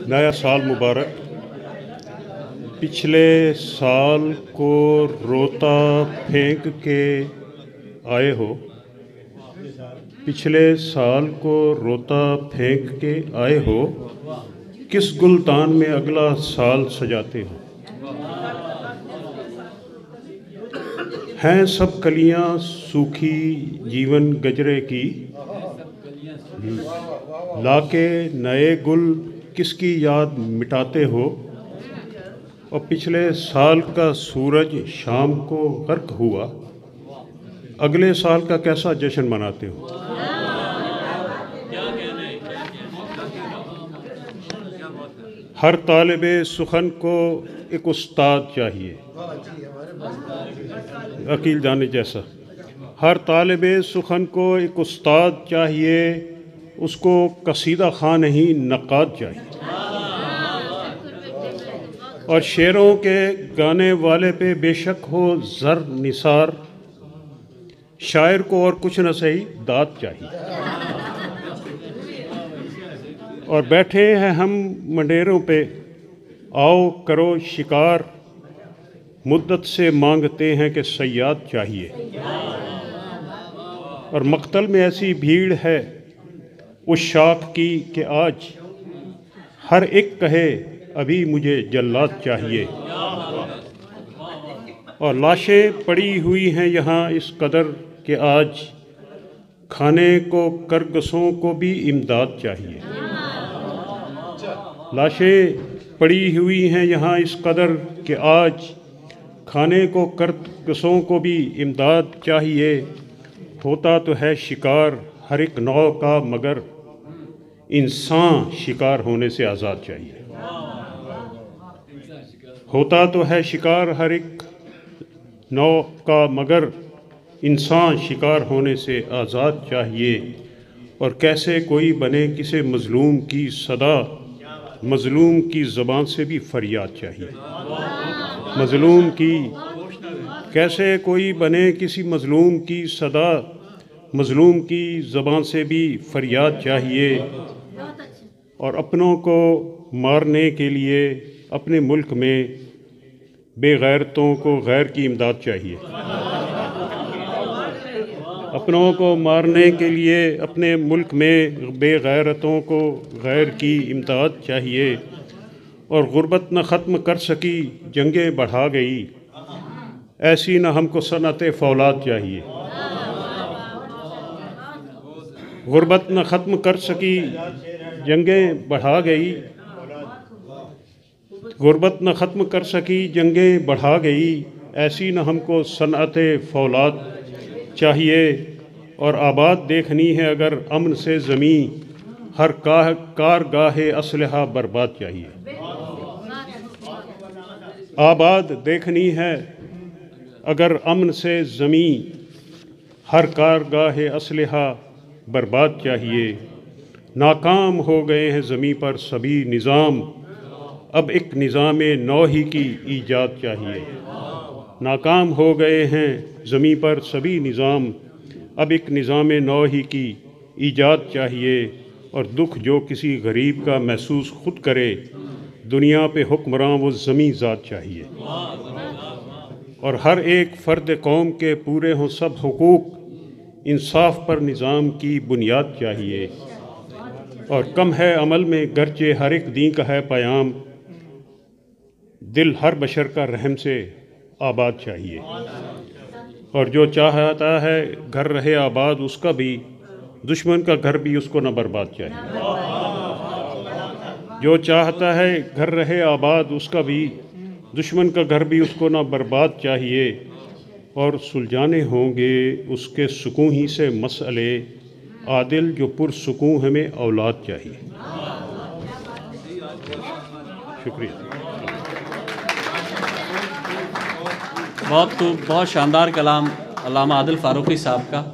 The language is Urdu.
نیا سال مبارک۔ پچھلے سال کو روتا پھینک کے آئے ہو، پچھلے سال کو روتا پھینک کے آئے ہو، کس گلتان میں اگلا سال سجاتے ہو؟ ہیں سب کلیاں سوکھی جیون گجرے کی، لا کے نئے گل کس کی یاد مٹاتے ہو؟ اور پچھلے سال کا سورج شام کو غرق ہوا، اگلے سال کا کیسا جشن مناتے ہو؟ ہر طالب سخن کو ایک استاد چاہیے، عقیل جانے جیسا۔ ہر طالب سخن کو ایک استاد چاہیے، اس کو قصیدہ خواں نہیں نقاد چاہیے، اور شعروں کے گانے والے پہ بے شک ہو زر نثار، شاعر کو اور کچھ نہ صحیح داد چاہیے۔ اور بیٹھے ہیں ہم منڈیروں پہ، آؤ کرو شکار، مدت سے مانگتے ہیں کہ صیاد چاہیے۔ اور مقتل میں ایسی بھیڑ ہے اس شاخ کی کہ آج ہر ایک کہے ابھی مجھے جلاد چاہیے۔ اور لاشیں پڑی ہوئی ہیں یہاں اس قدر کہ آج کھانے کو کرگسوں کو بھی امداد چاہیے۔ لاشیں پڑی ہوئی ہیں یہاں اس قدر کہ آج کھانے کو کرگسوں کو بھی امداد چاہیے۔ ہوتا تو ہے شکار ہر ایک نوع کا، مگر انسان شکار ہونے سے آزاد چاہیے۔ ہوتا تو ہے شکار ہر ایک نوع کا، مگر انسان شکار ہونے سے آزاد چاہیے۔ اور کیسے کوئی بنے کسی مظلوم کی صدا، مظلوم کی زبان سے بھی فریاد چاہیے۔ مظلوم کی کیسے کوئی بنے کسی مظلوم کی صدا، مظلوم کی زبان سے بھی فریاد چاہیے۔ اور اپنوں کو مارنے کے لیے اپنے ملک میں بے غیرتوں کو غیر کی امداد چاہیے۔ اپنوں کو مارنے کے لیے اپنے ملک میں بے غیرتوں کو غیر کی امداد چاہیے۔ اور غربت نہ ختم کر سکی جنگیں بڑھا گئی، ایسی نہ ہم کو صنعت فولاد چاہیے۔ غربت نہ ختم کر سکی جنگیں بڑھا گئی، غربت نہ ختم کر سکی جنگیں بڑھا گئی، ایسی نہ ہم کو صنعت فولاد چاہیے۔ اور آباد دیکھنی ہے اگر امن سے زمین، ہر کارگاہ اسلحہ برباد چاہیے۔ آباد دیکھنی ہے اگر امن سے زمین، ہر کارگاہ اسلحہ برباد چاہیے۔ ناکام ہو گئے ہیں زمیں پر سبھی نظام، اب ایک نظام نو ہی کی ایجاد چاہیے۔ ناکام ہو گئے ہیں زمیں پر سبھی نظام، اب ایک نظام نو ہی کی ایجاد چاہیے۔ اور دکھ جو کسی غریب کا محسوس خود کرے، دنیا پہ حکمراں وہ زمیں ذات چاہیے۔ اور ہر ایک فرد قوم کے پورے ہوں سب حقوق، انصاف پر نظام کی بنیاد چاہیے۔ اور کم ہے عمل میں گرچہ ہر ایک دین کا ہے پیام، دل ہر بشر کا رحم سے آباد چاہیے۔ اور جو چاہتا ہے گھر رہے آباد اس کا بھی، دشمن کا گھر بھی اس کو نہ برباد چاہیے۔ جو چاہتا ہے گھر رہے آباد اس کا بھی، دشمن کا گھر بھی اس کو نہ برباد چاہیے۔ اور سلجھانے ہوں گے اس کے سکون ہی سے مسئلے، عادل جو پرسکون ہمیں اولاد چاہیے۔ شکریہ۔ بہت شاندار کلام علامہ عادل فاروقی صاحب کا۔